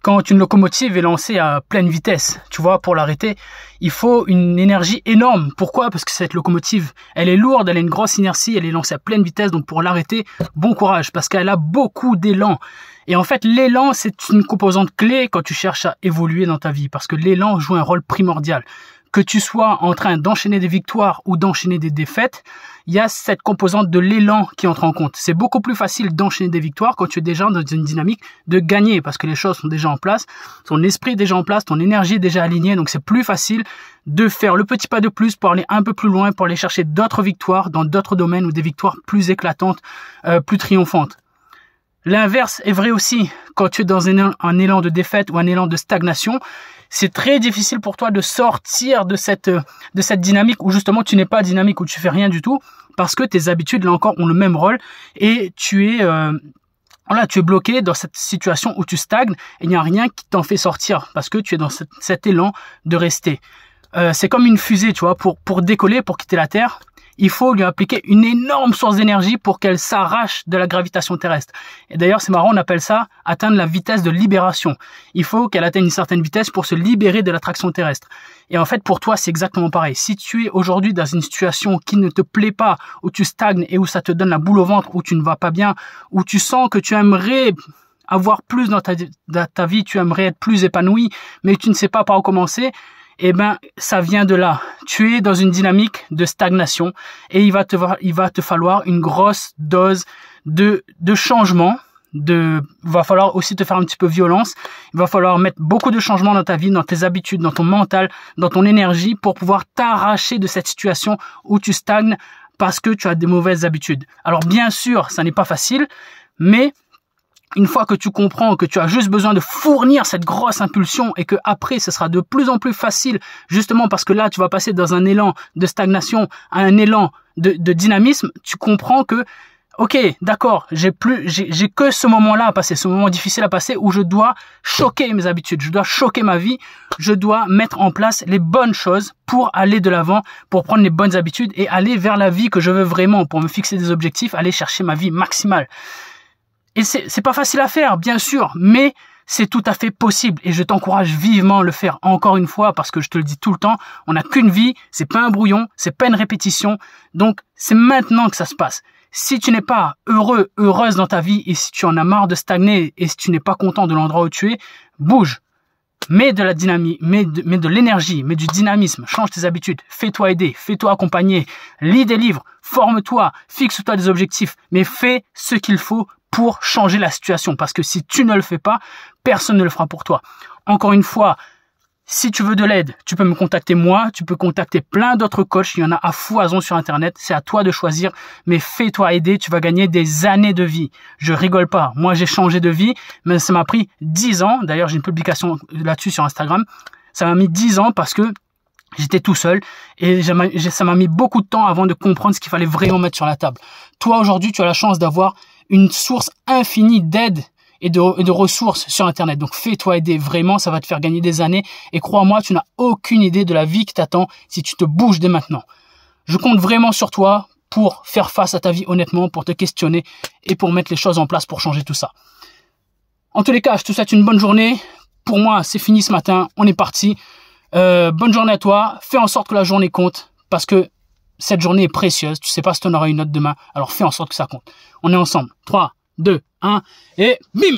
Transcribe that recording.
quand une locomotive est lancée à pleine vitesse, tu vois, pour l'arrêter, il faut une énergie énorme. Pourquoi? Parce que cette locomotive, elle est lourde, elle a une grosse inertie, elle est lancée à pleine vitesse. Donc pour l'arrêter, bon courage, parce qu'elle a beaucoup d'élan. Et en fait, l'élan, c'est une composante clé quand tu cherches à évoluer dans ta vie, parce que l'élan joue un rôle primordial. Que tu sois en train d'enchaîner des victoires ou d'enchaîner des défaites, il y a cette composante de l'élan qui entre en compte. C'est beaucoup plus facile d'enchaîner des victoires quand tu es déjà dans une dynamique de gagner, parce que les choses sont déjà en place, ton esprit est déjà en place, ton énergie est déjà alignée, donc c'est plus facile de faire le petit pas de plus pour aller un peu plus loin, pour aller chercher d'autres victoires dans d'autres domaines ou des victoires plus éclatantes, plus triomphantes. L'inverse est vrai aussi. Quand tu es dans un élan de défaite ou un élan de stagnation, c'est très difficile pour toi de sortir de cette dynamique où justement tu n'es pas dynamique, où tu fais rien du tout, parce que tes habitudes, là encore, ont le même rôle et tu es bloqué dans cette situation où tu stagnes et il n'y a rien qui t'en fait sortir parce que tu es dans cet élan de rester. C'est comme une fusée, tu vois, pour décoller, pour quitter la Terre. Il faut lui appliquer une énorme source d'énergie pour qu'elle s'arrache de la gravitation terrestre. Et d'ailleurs, c'est marrant, on appelle ça atteindre la vitesse de libération. Il faut qu'elle atteigne une certaine vitesse pour se libérer de l'attraction terrestre. Et en fait, pour toi, c'est exactement pareil. Si tu es aujourd'hui dans une situation qui ne te plaît pas, où tu stagnes et où ça te donne la boule au ventre, où tu ne vas pas bien, où tu sens que tu aimerais avoir plus dans ta vie, tu aimerais être plus épanoui, mais tu ne sais pas par où commencer, eh ben, ça vient de là. Tu es dans une dynamique de stagnation et il va te falloir une grosse dose de changement. Va falloir aussi te faire un petit peu violence. Il va falloir mettre beaucoup de changements dans ta vie, dans tes habitudes, dans ton mental, dans ton énergie pour pouvoir t'arracher de cette situation où tu stagnes parce que tu as des mauvaises habitudes. Alors bien sûr, ça n'est pas facile, mais une fois que tu comprends que tu as juste besoin de fournir cette grosse impulsion et que après ce sera de plus en plus facile, justement parce que là tu vas passer dans un élan de stagnation à un élan de dynamisme, tu comprends que ok, d'accord, j'ai que ce moment-là à passer, ce moment difficile à passer où je dois choquer mes habitudes, je dois choquer ma vie, je dois mettre en place les bonnes choses pour aller de l'avant, pour prendre les bonnes habitudes et aller vers la vie que je veux vraiment, pour me fixer des objectifs, aller chercher ma vie maximale. Et c'est pas facile à faire, bien sûr, mais c'est tout à fait possible et je t'encourage vivement à le faire encore une fois parce que je te le dis tout le temps, on n'a qu'une vie, c'est pas un brouillon, c'est pas une répétition, donc c'est maintenant que ça se passe. Si tu n'es pas heureux, heureuse dans ta vie et si tu en as marre de stagner et si tu n'es pas content de l'endroit où tu es, bouge. Mets de la dynamique, mets de l'énergie, mets du dynamisme, change tes habitudes, fais-toi aider, fais-toi accompagner, lis des livres, forme-toi, fixe-toi des objectifs, mais fais ce qu'il faut pour changer la situation. Parce que si tu ne le fais pas, personne ne le fera pour toi. Encore une fois, si tu veux de l'aide, tu peux me contacter moi, tu peux contacter plein d'autres coachs, il y en a à foison sur Internet, c'est à toi de choisir, mais fais-toi aider, tu vas gagner des années de vie. Je rigole pas, moi j'ai changé de vie, mais ça m'a pris 10 ans, d'ailleurs j'ai une publication là-dessus sur Instagram, ça m'a mis 10 ans parce que j'étais tout seul et ça m'a mis beaucoup de temps avant de comprendre ce qu'il fallait vraiment mettre sur la table. Toi aujourd'hui, tu as la chance d'avoir une source infinie d'aide et de ressources sur Internet. Donc fais-toi aider, vraiment, ça va te faire gagner des années. Et crois-moi, tu n'as aucune idée de la vie qui t'attend si tu te bouges dès maintenant. Je compte vraiment sur toi pour faire face à ta vie honnêtement, pour te questionner et pour mettre les choses en place pour changer tout ça. En tous les cas, je te souhaite une bonne journée. Pour moi, c'est fini ce matin, on est parti. Bonne journée à toi, fais en sorte que la journée compte parce que cette journée est précieuse. Tu sais pas si tu en auras une autre demain, alors fais en sorte que ça compte. On est ensemble. 3, 2, 1 et bim!